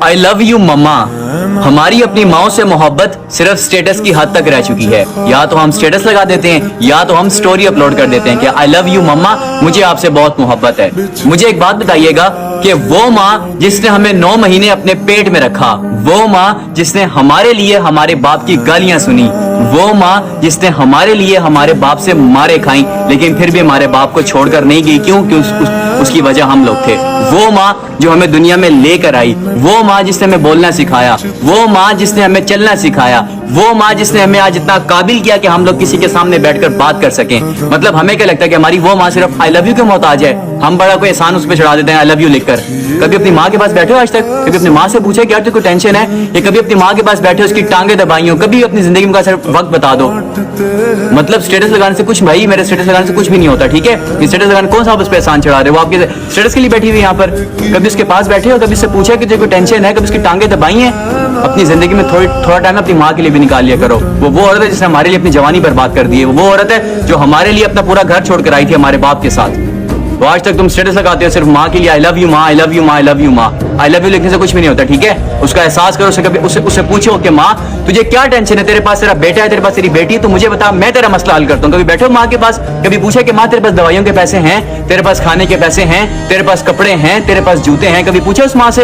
I love you मम्मा। हमारी अपनी माओ से मोहब्बत सिर्फ स्टेटस की हद तक रह चुकी है। या तो हम स्टेटस लगा देते हैं या तो हम स्टोरी अपलोड कर देते हैं कि आई लव यू मम्मा, मुझे आपसे बहुत मोहब्बत है। मुझे एक बात बताइएगा कि वो माँ जिसने हमें 9 महीने अपने पेट में रखा, वो माँ जिसने हमारे लिए हमारे बाप की गालियां सुनी, वो माँ जिसने हमारे लिए हमारे बाप से मारे खाई लेकिन फिर भी हमारे बाप को छोड़कर नहीं गई, क्यों? उसकी वजह हम लोग थे। वो माँ जो हमें दुनिया में लेकर आई, वो माँ जिसने हमें बोलना सिखाया, वो माँ जिसने हमें चलना सिखाया, वो माँ जिसने हमें आज इतना काबिल किया कि हम लोग किसी के सामने बैठकर बात कर सकें। मतलब हमें क्या लगता है कि हमारी वो माँ सिर्फ आई लव यू के मोहताज है, हम बड़ा कोई एहसान उस पर चढ़ा देते हैं आई लव यू लिखकर। कभी अपनी माँ के पास बैठे हो आज तक? कभी अपनी माँ से पूछे कि यार तुझको टेंशन है? या कभी अपनी माँ के पास बैठे उसकी टांगे दबाई हो? कभी अपनी जिंदगी में सिर्फ वक्त बता दो। मतलब स्टेटस लगाने से कुछ, भाई मेरे स्टेटस लगाने से कुछ भी नहीं होता, ठीक है? स्टेटस लगाने कौन सा आप उस पर एहसान चढ़ा रहे हो? वो आपके स्टेटस के लिए बैठी हुई यहाँ पर। कभी उसके पास बैठे हो, कभी उससे पूछा कि तुझको टेंशन है? कभी उसकी टांगे दबाई हैं? अपनी जिंदगी में थोड़ा टाइम अपनी माँ के लिए भी निकाल लिया करो। वो औरत है जिसने हमारे लिए अपनी जवानी बर्बाद कर दी है। वो औरत है जो हमारे लिए अपना पूरा घर छोड़कर आई थी हमारे बाप के साथ। तो आज तक तुम स्टेटस लगाते हो सिर्फ माँ के लिए, आई लव यू माँ, आई लव यू माँ, आई लव यू माँ। आई लव यू लिखने से कुछ भी नहीं होता, ठीक है? उसका एहसास करो। उससे पूछो कि माँ तुझे क्या टेंशन है? तेरे पास तेरा बेटा है, तेरे पास तेरी बेटी है, तो मुझे बता, मैं तेरा मसला हल करता हूँ। कभी बैठो माँ के पास, कभी पूछा कि माँ तेरे पास दवाइयों के पैसे हैं, तेरे पास खाने के पैसे हैं, तेरे पास कपड़े हैं, तेरे पास जूते हैं? कभी पूछे उस माँ से?